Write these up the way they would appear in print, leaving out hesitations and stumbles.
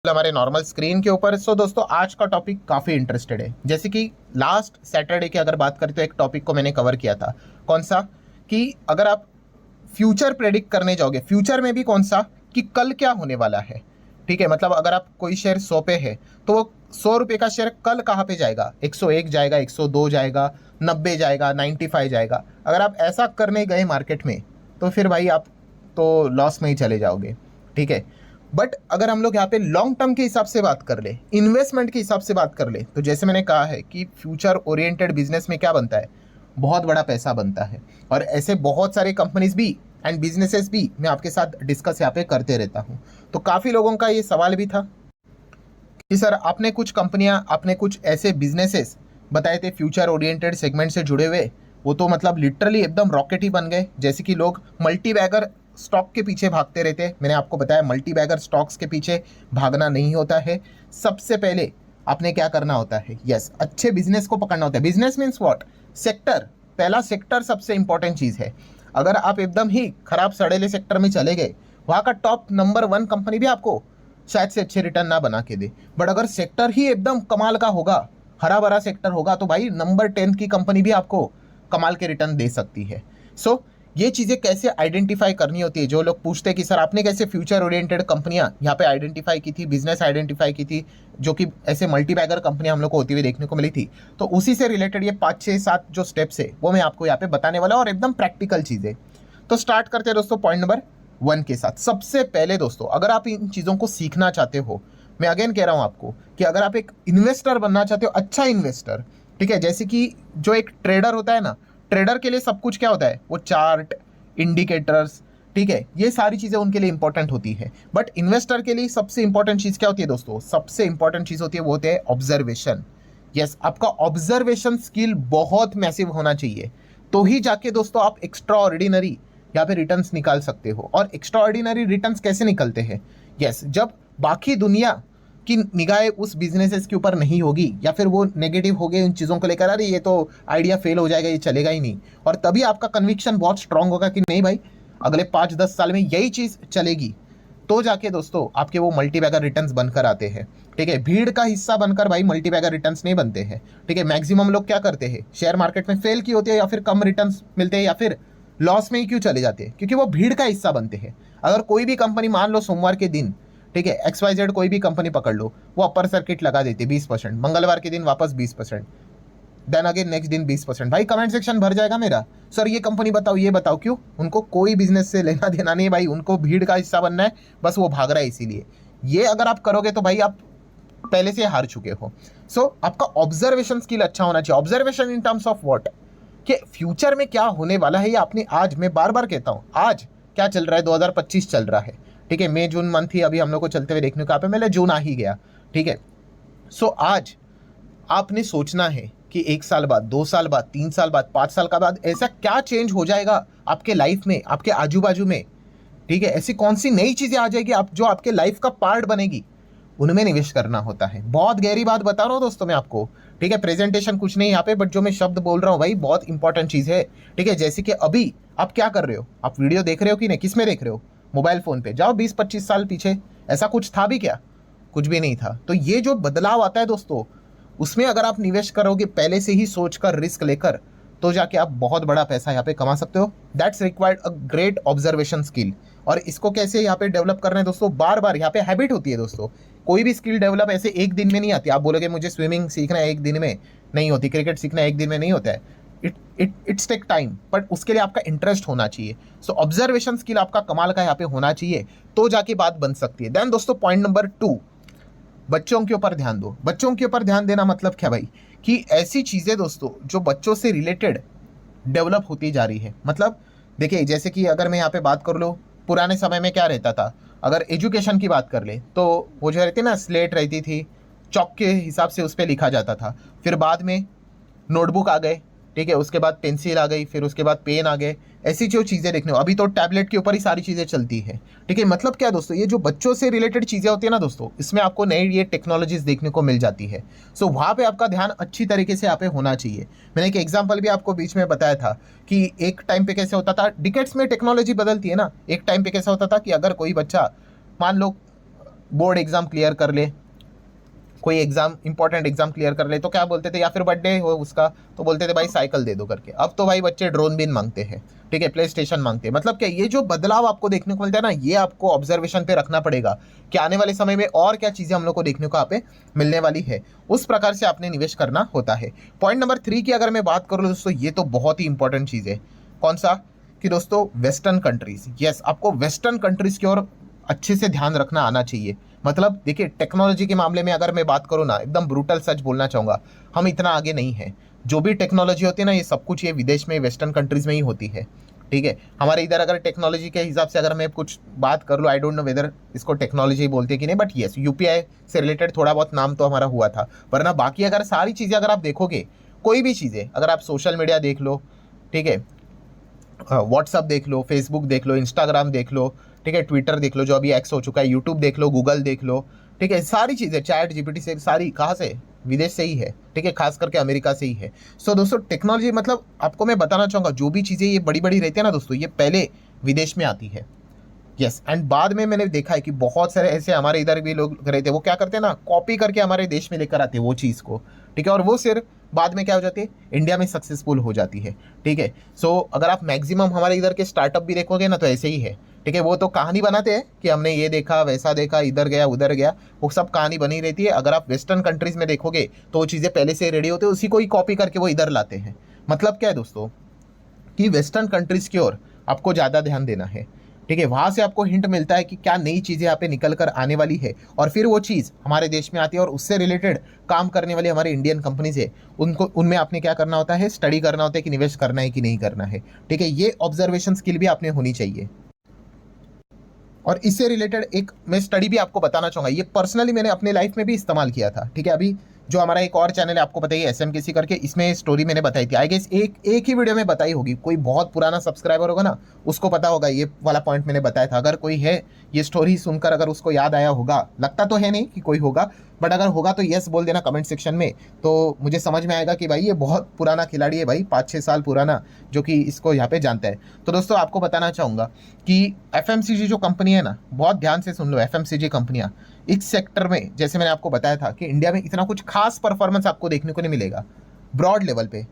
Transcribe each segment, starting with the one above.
हमारे normal screen के ऊपर। सो दोस्तों आज का टॉपिक काफ़ी इंटरेस्टेड है। जैसे कि लास्ट सैटरडे की अगर बात करें तो एक टॉपिक को मैंने कवर किया था। कौन सा? कि अगर आप फ्यूचर प्रेडिक्ट करने जाओगे, फ्यूचर में भी कौन सा, कि कल क्या होने वाला है। ठीक है, मतलब अगर आप कोई शेयर 100 पे है तो वो 100 रुपये का शेयर कल कहाँ पे जाएगा? 101 जाएगा, 102 जाएगा, 90 जाएगा, 95 जाएगा। अगर आप ऐसा करने गए मार्केट में तो फिर भाई आप तो लॉस में ही चले जाओगे। ठीक है, बट अगर हम लोग यहाँ पे लॉन्ग टर्म के हिसाब से बात कर ले, इन्वेस्टमेंट के हिसाब से बात कर ले, तो जैसे मैंने कहा है कि फ्यूचर ओरिएंटेड बिजनेस में क्या बनता है, बहुत बड़ा पैसा बनता है। और ऐसे बहुत सारे कंपनीज भी एंड बिजनेसेस भी मैं आपके साथ डिस्कस यहाँ पे करते रहता हूँ। तो काफ़ी लोगों का ये सवाल भी था कि सर आपने कुछ कंपनियाँ, आपने कुछ ऐसे बिजनेसेस बताए थे फ्यूचर ओरिएंटेड सेगमेंट से जुड़े हुए, वो तो मतलब लिटरली एकदम रॉकेट ही बन गए। जैसे कि लोग मल्टी बैगर स्टॉक के पीछे भागते रहते हैं। मैंने आपको बताया मल्टी बैगर स्टॉक्स के पीछे भागना नहीं होता है। सबसे पहले आपने क्या करना होता है, यस, अच्छे बिजनेस को पकड़ना होता है। Business means what? सेक्टर। पहला सेक्टर सबसे इंपॉर्टेंट चीज़ है। अगर आप एकदम ही खराब सड़ेले सेक्टर में चले गए, वहाँ का टॉप नंबर 1 कंपनी भी आपको शायद से अच्छे रिटर्न ना बना के दे। बट अगर सेक्टर ही एकदम कमाल का होगा, हरा भरा सेक्टर होगा, तो भाई नंबर 10 की कंपनी भी आपको कमाल के रिटर्न दे सकती है। सो ये चीज़ें कैसे आइडेंटिफाई करनी होती है। जो लोग पूछते हैं कि सर आपने कैसे फ्यूचर ओरिएंटेड कंपनियां यहाँ पे आइडेंटिफाई की थी, बिजनेस आइडेंटिफाई की थी, जो कि ऐसे मल्टी बैगर कंपनियां हम लोग को होती हुई देखने को मिली थी, तो उसी से रिलेटेड ये 5 6 7 जो स्टेप्स है वो मैं आपको यहाँ पे बताने वाला हूँ, और एकदम प्रैक्टिकल चीज़ें। तो स्टार्ट करते हैं दोस्तों पॉइंट नंबर 1 के साथ। सबसे पहले दोस्तों, अगर आप इन चीज़ों को सीखना चाहते हो, मैं अगेन कह रहा हूँ आपको कि अगर आप एक इन्वेस्टर बनना चाहते हो, अच्छा इन्वेस्टर, ठीक है, जैसे कि जो एक ट्रेडर होता है ना, ट्रेडर के लिए सब कुछ क्या होता है, वो चार्ट, इंडिकेटर्स, ठीक है, ये सारी चीज़ें उनके लिए इंपॉर्टेंट होती है। बट इन्वेस्टर के लिए सबसे इंपॉर्टेंट चीज़ क्या होती है दोस्तों? सबसे इंपॉर्टेंट चीज़ होती है वो होते हैं ऑब्जर्वेशन। यस, आपका ऑब्जर्वेशन स्किल बहुत मैसिव होना चाहिए, तो ही जाके दोस्तों आप एक्स्ट्रा ऑर्डिनरी यहाँ पे रिटर्न्स निकाल सकते हो। और एक्स्ट्रा ऑर्डिनरी रिटर्न्स कैसे निकलते हैं? यस, जब बाकी दुनिया की निगाहें उस बिजनेसेस के ऊपर नहीं होगी, या फिर वो नेगेटिव हो गए उन चीज़ों को लेकर, अरे ये तो आइडिया फेल हो जाएगा, ये चलेगा ही नहीं, और तभी आपका कन्विक्शन बहुत स्ट्रांग होगा कि नहीं भाई अगले 5 10 साल में यही चीज़ चलेगी, तो जाके दोस्तों आपके वो मल्टी बैगर रिटर्न्स बनकर आते हैं। ठीक है, भीड़ का हिस्सा बनकर भाई मल्टी बैगर रिटर्न्स नहीं बनते हैं। ठीक है, मैक्सिमम लोग क्या करते हैं, शेयर मार्केट में फेल की होती है, या फिर कम रिटर्न्स मिलते हैं, या फिर लॉस में ही क्यों चले जाते हैं? क्योंकि वो भीड़ का हिस्सा बनते हैं। अगर कोई भी कंपनी, मान लो सोमवार के दिन, ठीक है, XYZ कोई भी कंपनी पकड़ लो, वो अपर सर्किट लगा देती है 20%, मंगलवार के दिन वापस 20%, देन अगेन नेक्स्ट दिन 20%, भाई कमेंट सेक्शन भर जाएगा मेरा, सर ये कंपनी बताओ, ये बताओ। क्यों? उनको कोई बिजनेस से लेना देना नहीं है भाई, उनको भीड़ का हिस्सा बनना है, बस वो भाग रहा है इसीलिए। ये अगर आप करोगे तो भाई आप पहले से हार चुके हो। सो आपका ऑब्जर्वेशन स्किल अच्छा होना चाहिए। Observation in terms of what, कि फ्यूचर में क्या होने वाला है, ये आपने आज, मैं बार बार कहता हूँ, आज क्या चल रहा है, 2025 चल रहा है। ठीक है, मई जून मंथ ही अभी हम लोग को चलते हुए देखने को, पहले जून आ ही गया। ठीक है, सो आज आपने सोचना है कि 1 साल बाद, 2 साल बाद, 3 साल बाद, 5 साल का बाद ऐसा क्या चेंज हो जाएगा आपके लाइफ में, आपके आजू बाजू में। ठीक है, ऐसी कौन सी नई चीज़ें आ जाएगी आप, जो आपके लाइफ का पार्ट बनेगी, उनमें निवेश करना होता है। बहुत गहरी बात बता रहा हूँ दोस्तों मैं आपको। ठीक है, प्रेजेंटेशन कुछ नहीं यहाँ पे, बट जो मैं शब्द बोल रहा हूँ भाई बहुत इंपॉर्टेंट चीज़ है। ठीक है, जैसे कि अभी आप क्या कर रहे हो, आप वीडियो देख रहे हो कि नहीं, किस में देख रहे हो? मोबाइल फ़ोन पे। जाओ 20 25 साल पीछे, ऐसा कुछ था भी क्या? कुछ भी नहीं था। तो ये जो बदलाव आता है दोस्तों, उसमें अगर आप निवेश करोगे पहले से ही सोच कर, रिस्क लेकर, तो जाके आप बहुत बड़ा पैसा यहाँ पे कमा सकते हो। That's required a great observation skill. और इसको कैसे यहाँ पे डेवलप करना है दोस्तों? बार बार यहाँ पे हैबिट होती है दोस्तों। कोई भी स्किल डेवलप ऐसे एक दिन में नहीं आती। आप बोलोगे मुझे स्विमिंग सीखना है एक दिन में, नहीं होती। क्रिकेट सीखना है एक दिन में नहीं होता है। इट्स टेक टाइम, बट उसके लिए आपका इंटरेस्ट होना चाहिए। सो ऑब्जर्वेशन स्किल आपका कमाल का यहाँ पे होना चाहिए, तो जाके बात बन सकती है। देन दोस्तों पॉइंट नंबर 2, बच्चों के ऊपर ध्यान दो। बच्चों के ऊपर ध्यान देना मतलब क्या भाई? कि ऐसी चीज़ें दोस्तों जो बच्चों से रिलेटेड डेवलप होती जा रही है। मतलब देखिए, जैसे कि अगर मैं यहाँ पे बात कर लूँ, पुराने समय में क्या रहता था, अगर एजुकेशन की बात कर ले तो वो जो रहती ना, स्लेट रहती थी, चौक के हिसाब से उस पर लिखा जाता था। फिर बाद में नोटबुक आ गए, ठीक है, उसके बाद पेंसिल आ गई, फिर उसके बाद पेन आ गए। ऐसी जो चीज़ें देखने को, अभी तो टैबलेट के ऊपर ही सारी चीज़ें चलती है। ठीक है, मतलब क्या दोस्तों, ये जो बच्चों से रिलेटेड चीज़ें होती है ना दोस्तों, इसमें आपको नई ये टेक्नोलॉजीज देखने को मिल जाती है। सो वहाँ पे आपका ध्यान अच्छी तरीके से यहाँ पे होना चाहिए। मैंने एक एग्जाम्पल भी आपको बीच में बताया था कि एक टाइम पे कैसे होता था, डिकेट्स में टेक्नोलॉजी बदलती है ना। एक टाइम पे कैसा होता था कि अगर कोई बच्चा, मान लो बोर्ड एग्जाम क्लियर कर ले, कोई एग्जाम इंपॉर्टेंट एग्जाम क्लियर कर ले तो क्या बोलते थे, या फिर बर्थडे हो उसका तो बोलते थे भाई साइकिल दे दो करके। अब तो भाई बच्चे ड्रोन बिन मांगते हैं, ठीक है, प्ले स्टेशन मांगते हैं। मतलब क्या ये जो बदलाव आपको देखने को मिलता है ना, ये आपको ऑब्जर्वेशन पे रखना पड़ेगा कि आने वाले समय में और क्या चीजें हम लोग को देखने को यहाँ पे मिलने वाली है, उस प्रकार से आपने निवेश करना होता है। पॉइंट नंबर 3 की अगर मैं बात करूँ दोस्तों, ये तो बहुत ही इंपॉर्टेंट चीज है। कौन सा? कि दोस्तों वेस्टर्न कंट्रीज। यस, आपको वेस्टर्न कंट्रीज की ओर अच्छे से ध्यान रखना आना चाहिए। मतलब देखिए टेक्नोलॉजी के मामले में अगर मैं बात करूँ ना, एकदम ब्रूटल सच बोलना चाहूँगा, हम इतना आगे नहीं है। जो भी टेक्नोलॉजी होती है ना, ये सब कुछ ये विदेश में, वेस्टर्न कंट्रीज में ही होती है, ठीक है। हमारे इधर अगर टेक्नोलॉजी के हिसाब से अगर मैं कुछ बात कर लूँ, आई डोंट नो वेदर इसको टेक्नोलॉजी बोलते हैं कि नहीं, बट येस यूपीआई से रिलेटेड थोड़ा बहुत नाम तो हमारा हुआ था। वरना बाकी अगर सारी चीज़ें अगर आप देखोगे, कोई भी चीज़ें अगर आप सोशल मीडिया देख लो, ठीक है, व्हाट्सअप देख लो, फेसबुक देख लो, इंस्टाग्राम देख लो, ठीक है, ट्विटर देख लो जो अभी एक्स हो चुका है, यूट्यूब देख लो, गूगल देख लो, ठीक है, सारी चीज़ें चैट जीपीटी से सारी कहाँ से, विदेश से ही है, ठीक है, खास करके अमेरिका से ही है। सो दोस्तों टेक्नोलॉजी मतलब आपको मैं बताना चाहूँगा, जो भी चीज़ें ये बड़ी बड़ी रहती है ना दोस्तों, ये पहले विदेश में आती है। यस, एंड बाद में मैंने देखा है कि बहुत सारे ऐसे हमारे इधर भी लोग रहते हैं, वो क्या करते हैं ना, कॉपी करके हमारे देश में लेकर आते हैं वो चीज़ को, ठीक है, और वो सिर्फ बाद में क्या हो जाती है, इंडिया में सक्सेसफुल हो जाती है, ठीक है। सो अगर आप मैक्सिमम हमारे इधर के स्टार्टअप भी देखोगे ना, तो ऐसे ही है, ठीक है। वो तो कहानी बनाते हैं कि हमने ये देखा वैसा देखा, इधर गया उधर गया, वो सब कहानी बनी रहती है। अगर आप वेस्टर्न कंट्रीज में देखोगे तो वो चीज़ें पहले से रेडी होते हैं, उसी को ही कॉपी करके वो इधर लाते हैं। मतलब क्या है दोस्तों, कि वेस्टर्न कंट्रीज की ओर आपको ज़्यादा ध्यान देना है, ठीक है। वहाँ से आपको हिंट मिलता है कि क्या नई चीज़ें यहाँ पे निकल कर आने वाली है, और फिर वो चीज़ हमारे देश में आती है, और उससे रिलेटेड काम करने वाली हमारे इंडियन कंपनीज है, उनको उनमें आपने क्या करना होता है, स्टडी करना होता है कि निवेश करना है कि नहीं करना है, ठीक है। ये ऑब्जर्वेशन स्किल भी आपने होनी चाहिए। और इससे रिलेटेड एक मैं स्टडी भी आपको बताना चाहूँगा, ये पर्सनली मैंने अपने लाइफ में भी इस्तेमाल किया था, ठीक है। अभी जो हमारा एक और चैनल है आपको बताइए एसएमकेसी करके, इसमें स्टोरी मैंने बताई थी, आई गेस एक ही वीडियो में बताई होगी। कोई बहुत पुराना सब्सक्राइबर होगा ना, उसको पता होगा ये वाला पॉइंट मैंने बताया था। अगर कोई है ये स्टोरी सुनकर अगर उसको याद आया होगा, लगता तो है नहीं कि कोई होगा, बट अगर होगा तो यस बोल देना कमेंट सेक्शन में, तो मुझे समझ में आएगा कि भाई ये बहुत पुराना खिलाड़ी है भाई, 5-6 साल पुराना, जो कि इसको यहाँ पे जानता है। तो दोस्तों आपको बताना चाहूँगा कि एफएमसीजी जो कंपनी है ना, बहुत ध्यान से सुन लो, एफएमसीजी कंपनियाँ इस सेक्टर में, जैसे मैंने आपको बताया था कि इंडिया में इतना कुछ खास परफॉर्मेंस आपको देखने को नहीं मिलेगा ब्रॉड लेवल पे।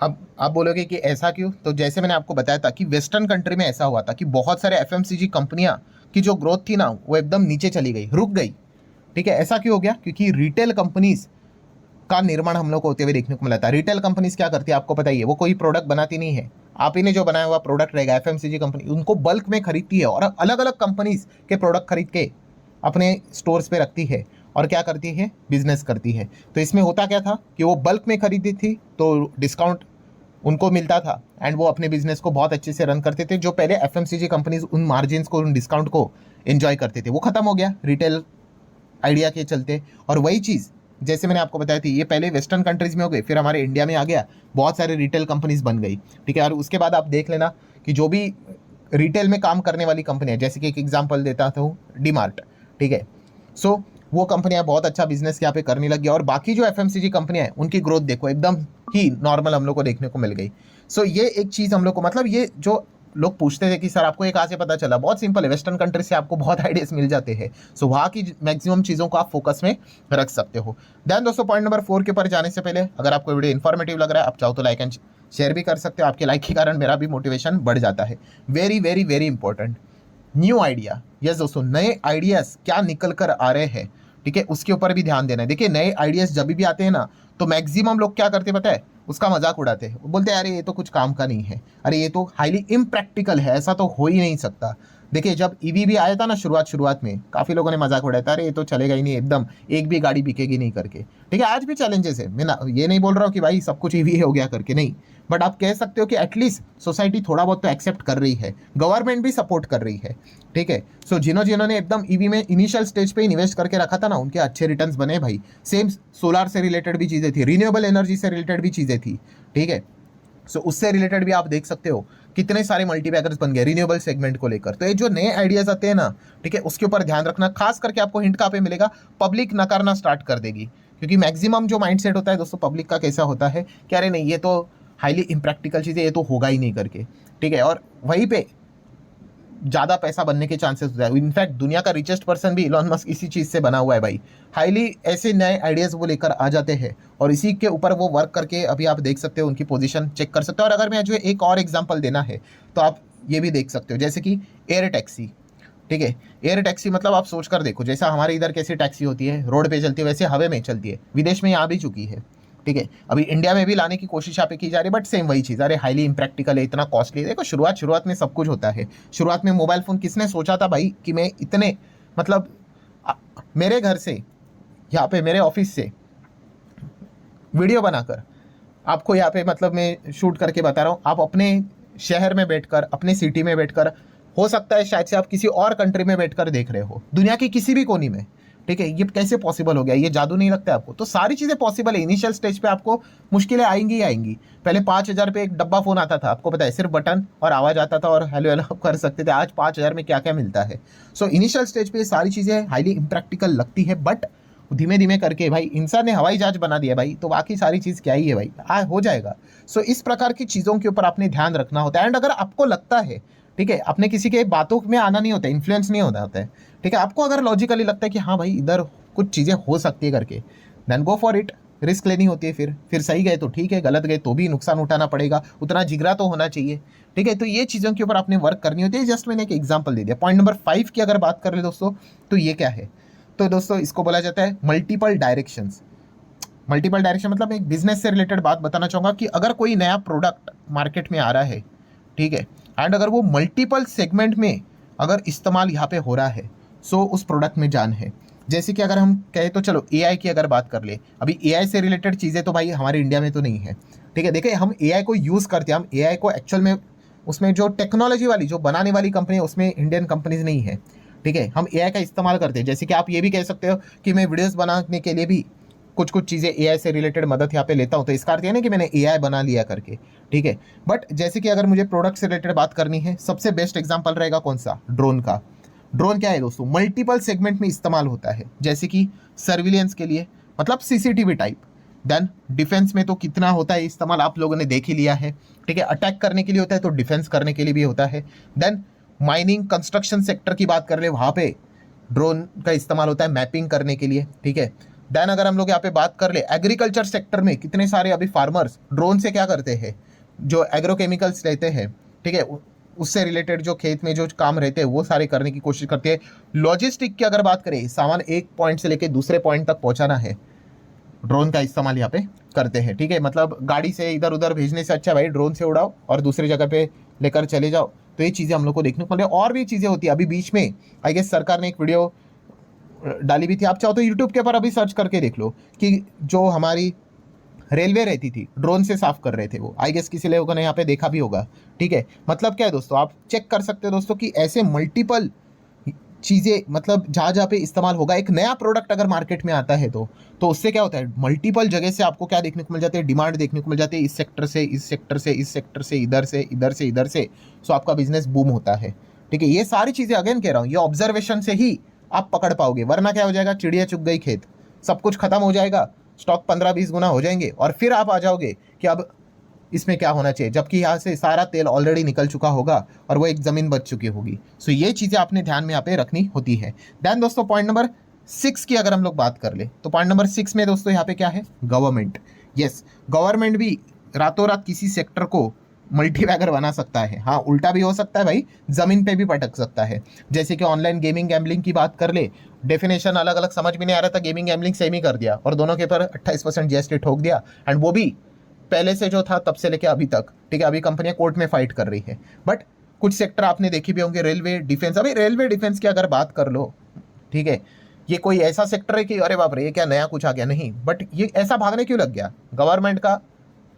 अब आप बोलोगे कि ऐसा क्यों, तो जैसे मैंने आपको बताया था कि वेस्टर्न कंट्री में ऐसा हुआ था कि बहुत सारे एफएमसीजी कंपनियां की जो ग्रोथ थी ना, वो एकदम नीचे चली गई, रुक गई, ठीक है। ऐसा क्यों हो गया, क्योंकि रिटेल कंपनीज का निर्माण हम लोग को होते हुए देखने को मिला था। रिटेल कंपनीज क्या करती है आपको पता ही है, वो कोई प्रोडक्ट बनाती नहीं है, आप ही ने जो बनाया हुआ प्रोडक्ट रहेगा, एफएमसीजी कंपनी उनको बल्क में खरीदती है, और अलग अलग कंपनीज के प्रोडक्ट खरीद के अपने स्टोर्स पे रखती है, और क्या करती है, बिजनेस करती है। तो इसमें होता क्या था कि वो बल्क में खरीदी थी तो डिस्काउंट उनको मिलता था, एंड वो अपने बिजनेस को बहुत अच्छे से रन करते थे। जो पहले एफएमसीजी कंपनीज उन मार्जिन को, उन डिस्काउंट को एंजॉय करते थे, वो खत्म हो गया रिटेल आइडिया के चलते। और वही चीज़ जैसे मैंने आपको बताया थी, ये पहले वेस्टर्न कंट्रीज में हो गई, फिर हमारे इंडिया में आ गया, बहुत सारे रिटेल कंपनीज बन गई, ठीक है। और उसके बाद आप देख लेना कि जो भी रिटेल में काम करने वाली कंपनियां, जैसे कि एक एग्जांपल देता हूँ, डीमार्ट, ठीक है। सो वो कंपनियां बहुत अच्छा बिजनेस यहाँ पे करने लगी, और बाकी जो एफएमसीजी कंपनियां हैं उनकी ग्रोथ देखो एकदम ही नॉर्मल हम लोग को देखने को मिल गई। सो ये एक चीज़ हम लोग को, मतलब ये जो लोग पूछते थे कि सर आपको ये कहाँ से पता चला, बहुत सिंपल है, वेस्टर्न कंट्री से आपको बहुत आइडियाज मिल जाते हैं। सो वहाँ की मैक्सिमम चीज़ों को आप फोकस में रख सकते हो। देन दोस्तों पॉइंट नंबर 4 के ऊपर जाने से पहले, अगर आपको वीडियो इन्फॉर्मेटिव लग रहा है, आप चाहो तो लाइक एंड शेयर भी कर सकते हो, आपके लाइक के कारण मेरा भी मोटिवेशन बढ़ जाता है। Very very very important, new idea. Yes दोस्तों, नए आइडियाज क्या निकल कर आ रहे हैं, ठीक है, उसके ऊपर भी ध्यान देना है। देखिए नए आइडियाज जब भी आते हैं ना, तो मैक्सिमम लोग क्या करते पता है, उसका मजाक उड़ाते हैं, वो बोलते हैं अरे ये तो कुछ काम का नहीं है, अरे ये तो हाईली इम्प्रैक्टिकल है, ऐसा तो हो ही नहीं सकता। देखिए जब ईवी भी आया था ना, शुरुआत में काफ़ी लोगों ने मजाक उड़ाया था, अरे ये तो चलेगा ही नहीं, एकदम एक भी गाड़ी बिकेगी नहीं करके, ठीक है। आज भी चैलेंजेस है, मैं ना ये नहीं बोल रहा हूँ कि भाई सब कुछ ईवी हो गया करके, नहीं, बट आप कह सकते हो कि एटलीस्ट सोसाइटी थोड़ा बहुत तो एक्सेप्ट कर रही है, गवर्नमेंट भी सपोर्ट कर रही है, ठीक है। सो जिन्होंने एकदम ईवी में इनिशियल स्टेज पे इन्वेस्ट करके रखा था ना, उनके अच्छे रिटर्न्स बने भाई। सेम सोलार से रिलेटेड भी चीज़ें थी, रिन्यूएबल एनर्जी से रिलेटेड भी चीज़ें थी, ठीक है। सो उससे रिलेटेड भी आप देख सकते हो कितने सारे मल्टीबैगर्स बन गए रिन्यूएबल सेगमेंट को लेकर। तो ये जो नए आइडियाज आते हैं ना, ठीक है, उसके ऊपर ध्यान रखना। खास करके आपको हिंट कहाँ पे मिलेगा, पब्लिक नकारना स्टार्ट कर देगी, क्योंकि मैक्सिमम जो माइंडसेट होता है दोस्तों पब्लिक का कैसा होता है कि अरे नहीं ये तो हाईली इम्प्रैक्टिकल चीज़ है, ये तो होगा ही नहीं करके, ठीक है। और वहीं पे ज़्यादा पैसा बनने के चांसेस होता है। इनफैक्ट दुनिया का रिचेस्ट पर्सन भी इलॉन मस्क इसी चीज़ से बना हुआ है भाई। हाईली ऐसे नए आइडियाज़ वो लेकर आ जाते हैं और इसी के ऊपर वो वर्क करके अभी आप देख सकते हो, उनकी पोजीशन चेक कर सकते हो। और अगर मैं जो एक और एग्जांपल देना है तो आप ये भी देख सकते हो, जैसे कि एयर टैक्सी। ठीक है, एयर टैक्सी मतलब आप सोच कर देखो, जैसा हमारे इधर कैसी टैक्सी होती है, रोड पे चलती है, वैसे हवा में चलती है। विदेश में यहाँ भी चुकी है। ठीक है, अभी इंडिया में भी लाने की कोशिश यहाँ पे की जा रही है, बट सेम वही चीज़, अरे हाईली इम्प्रैक्टिकल है, इतना कॉस्टली है। देखो शुरुआत में सब कुछ होता है। शुरुआत में मोबाइल फ़ोन किसने सोचा था भाई कि मैं इतने मतलब मेरे घर से यहाँ पे मेरे ऑफिस से वीडियो बनाकर आपको यहाँ पे मतलब मैं शूट करके बता रहा हूँ, आप अपने शहर में बैठकर, अपने सिटी में बैठकर, हो सकता है शायद से आप किसी और कंट्री में बैठकर देख रहे हो, दुनिया की किसी भी कोने में। ठीक है, ये कैसे पॉसिबल हो गया? ये जादू नहीं लगता है आपको? तो सारी चीज़ें पॉसिबल है। इनिशियल स्टेज पे आपको मुश्किलें आएंगी ही आएंगी। पहले 5,000 पे एक डब्बा फ़ोन आता था, आपको पता है, सिर्फ बटन और आवाज़ आता था और हेलो हेलो कर सकते थे। आज 5,000 में क्या क्या मिलता है। सो इनिशियल स्टेज पे ये सारी चीज़ें हाईली इम्प्रैक्टिकल लगती है, बट धीमे धीमे करके भाई इंसान ने हवाई जहाज बना दिया भाई, तो बाकी सारी चीज़ क्या ही है भाई, हो जाएगा। सो इस प्रकार की चीज़ों के ऊपर आपने ध्यान रखना होता है। एंड अगर आपको लगता है, ठीक है, अपने किसी के बातों में आना नहीं होता, इन्फ्लुएंस नहीं होता है, ठीक है, आपको अगर लॉजिकली लगता है कि हाँ भाई इधर कुछ चीज़ें हो सकती है करके, then go for it. Risk लेनी होती है। फिर सही गए तो ठीक है, गलत गए तो भी नुकसान उठाना पड़ेगा, उतना जिगरा तो होना चाहिए। ठीक है, तो ये चीज़ों के ऊपर आपने वर्क करनी होती है। जस्ट मैंने एक एग्जाम्पल दे दिया। पॉइंट नंबर 5 की अगर बात कर ले दोस्तों, तो ये क्या है? तो दोस्तों इसको बोला जाता है मल्टीपल डायरेक्शंस। मल्टीपल डायरेक्शन मतलब एक बिजनेस से रिलेटेड बात बताना चाहूँगा कि अगर कोई नया प्रोडक्ट मार्केट में आ रहा है, ठीक है, एंड अगर वो मल्टीपल सेगमेंट में अगर इस्तेमाल यहाँ पे हो रहा है, सो उस प्रोडक्ट में जान है। जैसे कि अगर हम कहें तो चलो एआई की अगर बात कर ले, अभी एआई से रिलेटेड चीज़ें तो भाई हमारे इंडिया में तो नहीं है। ठीक है, देखिए हम एआई को यूज़ करते हैं, हम एआई को एक्चुअल में उसमें जो टेक्नोलॉजी वाली जो बनाने वाली कंपनी है उसमें इंडियन कंपनीज नहीं है। ठीक है, हम एआई का इस्तेमाल करते हैं। जैसे कि आप ये भी कह सकते हो कि मैं वीडियोस बनाने के लिए भी कुछ कुछ चीज़ें एआई से रिलेटेड मदद यहाँ पे लेता हूँ, तो इसका अर्थ ये नहीं कि मैंने एआई बना लिया करके। ठीक है, बट जैसे कि अगर मुझे प्रोडक्ट से रिलेटेड बात करनी है, सबसे बेस्ट एग्जाम्पल रहेगा कौन सा? ड्रोन का। ड्रोन क्या है दोस्तों? मल्टीपल सेगमेंट में इस्तेमाल होता है, जैसे कि सर्विलेंस के लिए, मतलब सीसीटीवी टाइप। देन डिफेंस में तो कितना होता है इस्तेमाल, आप लोगों ने देख ही लिया है। ठीक है, अटैक करने के लिए होता है, तो डिफेंस करने के लिए भी होता है। देन माइनिंग कंस्ट्रक्शन सेक्टर की बात कर ले, वहाँ पे ड्रोन का इस्तेमाल होता है मैपिंग करने के लिए। ठीक है, देन अगर हम लोग यहाँ पे बात कर ले एग्रीकल्चर सेक्टर में, कितने सारे अभी फार्मर्स ड्रोन से क्या करते हैं, जो एग्रोकेमिकल्स रहते हैं, ठीक है, उससे रिलेटेड जो खेत में जो काम रहते हैं वो सारे करने की कोशिश करते हैं। लॉजिस्टिक की अगर बात करें, सामान एक पॉइंट से लेकर दूसरे पॉइंट तक पहुंचाना है, ड्रोन का इस्तेमाल यहाँ पे करते हैं। ठीक है, मतलब गाड़ी से इधर उधर भेजने से अच्छा भाई ड्रोन से उड़ाओ और दूसरी जगह पे लेकर चले जाओ। तो ये चीज़ें हम लोग को देखने को मिले। और भी चीज़ें होती है। अभी बीच में आई गेस सरकार ने एक वीडियो डाली भी थी, आप चाहो तो यूट्यूब के ऊपर अभी सर्च करके देख लो, कि जो हमारी रेलवे रहती थी ड्रोन से साफ कर रहे थे वो। आई गेस किसी लोगों ने यहाँ पे देखा भी होगा। ठीक है, मतलब क्या है दोस्तों, आप चेक कर सकते हो दोस्तों कि ऐसे मल्टीपल चीज़ें, मतलब जहाँ जहाँ पे इस्तेमाल होगा। एक नया प्रोडक्ट अगर मार्केट में आता है तो उससे क्या होता है, मल्टीपल जगह से आपको क्या देखने को मिल जाते हैं, डिमांड देखने को मिल जाती है, इस सेक्टर से इस सेक्टर से इस सेक्टर से इधर से इधर से इधर से। सो आपका बिजनेस बूम होता है। ठीक है, ये सारी चीज़ें अगेन कह रहा हूँ, ये ऑब्जर्वेशन से ही आप पकड़ पाओगे, वरना क्या हो जाएगा, चिड़िया चुग गई खेत, सब कुछ खत्म हो जाएगा, स्टॉक 15-20 गुना हो जाएंगे और फिर आप आ जाओगे कि अब इसमें क्या होना चाहिए, जबकि यहाँ से सारा तेल ऑलरेडी निकल चुका होगा और वो एक ज़मीन बच चुकी होगी। सो ये चीज़ें आपने ध्यान में यहाँ पे रखनी होती है। देन दोस्तों पॉइंट नंबर 6 की अगर हम लोग बात कर ले, तो पॉइंट नंबर 6 में दोस्तों यहाँ पे क्या है, गवर्नमेंट। यस, गवर्नमेंट भी रातों रात किसी सेक्टर को मल्टीबैगर बना सकता है। हाँ, उल्टा भी हो सकता है भाई, ज़मीन पे भी पटक सकता है। जैसे कि ऑनलाइन गेमिंग गैम्बलिंग की बात कर ले, डेफिनेशन अलग अलग समझ में नहीं आ रहा था, गेमिंग गैम्बलिंग सेम ही कर दिया और दोनों के ऊपर 28% जीएसटी ठोक दिया, एंड वो भी पहले से जो था तब से लेके अभी तक। ठीक है, अभी कंपनियां कोर्ट में फाइट कर रही है। बट कुछ सेक्टर आपने देखी भी होंगे, रेलवे डिफेंस। अभी रेलवे डिफेंस की अगर बात कर लो, ठीक है, ये कोई ऐसा सेक्टर है कि अरे बाप रे ये क्या नया कुछ आ गया, नहीं, बट ये ऐसा भागने क्यों लग गया, गवर्नमेंट का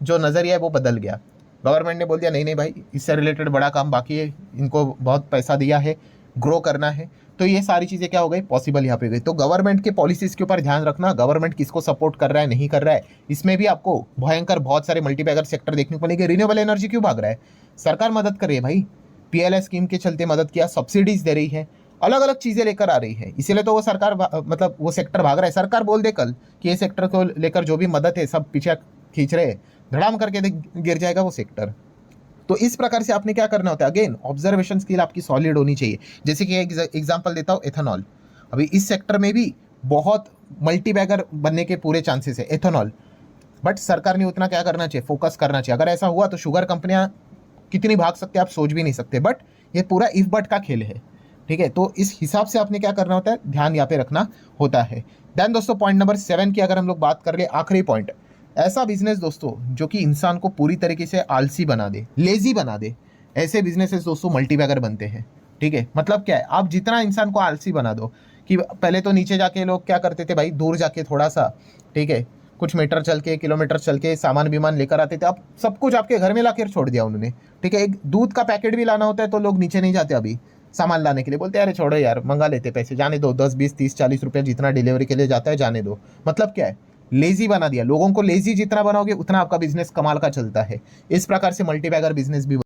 जो नज़रिया है वो बदल गया। गवर्नमेंट ने बोल दिया नहीं नहीं भाई, इससे रिलेटेड बड़ा काम बाकी है, इनको बहुत पैसा दिया है, ग्रो करना है। तो ये सारी चीज़ें क्या हो गई, पॉसिबल यहाँ पे गई। तो गवर्नमेंट के पॉलिसीज़ के ऊपर ध्यान रखना, गवर्नमेंट किसको सपोर्ट कर रहा है नहीं कर रहा है। इसमें भी आपको भयंकर बहुत सारे मल्टीबैगर सेक्टर देखने को मिलेंगे। रिन्यूएबल एनर्जी क्यों भाग रहा है, सरकार मदद कर रही है भाई, पीएलआई स्कीम के चलते मदद किया, सब्सिडीज दे रही है, अलग अलग चीज़ें लेकर आ रही है, इसीलिए तो वो सरकार मतलब वो सेक्टर भाग रहा है। सरकार बोल दे कल कि ये सेक्टर को लेकर जो भी मदद है सब पीछे खींच रहे हैं, धड़ाम करके गिर जाएगा वो सेक्टर। तो इस प्रकार से आपने क्या करना होता है, अगेन ऑब्जर्वेशन स्किल आपकी सॉलिड होनी चाहिए। जैसे कि एक एग्जांपल देता हूँ, एथेनॉल। अभी इस सेक्टर में भी बहुत मल्टी बैगर बनने के पूरे चांसेस है, एथेनॉल। बट सरकार ने उतना क्या करना चाहिए, फोकस करना चाहिए। अगर ऐसा हुआ तो शुगर कंपनियां कितनी भाग सकते हैं आप सोच भी नहीं सकते। बट ये पूरा इफ बट का खेल है, ठीक है। तो इस हिसाब से आपने क्या करना होता है, ध्यान यहाँ पे रखना होता है। देन दोस्तों पॉइंट नंबर 7 की अगर हम लोग बात कर ले, आखिरी पॉइंट, ऐसा बिजनेस दोस्तों जो कि इंसान को पूरी तरीके से आलसी बना दे, लेजी बना दे, ऐसे बिजनेसेस दोस्तों मल्टीबैगर बनते हैं, ठीक है। मतलब क्या है, आप जितना इंसान को आलसी बना दो, कि पहले तो नीचे जाके लोग क्या करते थे भाई, दूर जाके थोड़ा सा, ठीक है, कुछ मीटर चल के, किलोमीटर चल के सामान विमान लेकर आते थे। अब सब कुछ आपके घर में लाकर छोड़ दिया उन्होंने, ठीक है। एक दूध का पैकेट भी लाना होता है तो लोग नीचे नहीं जाते अभी सामान लाने के लिए, बोलते हैं अरे छोड़ो यार, मंगा लेते, पैसे जाने दो, 10 20 30 40 रुपये जितना डिलीवरी के लिए जाता है जाने दो। मतलब क्या है, लेजी बना दिया लोगों को। लेजी जितना बनाओगे उतना आपका बिजनेस कमाल का चलता है। इस प्रकार से मल्टीबैगर बिजनेस भी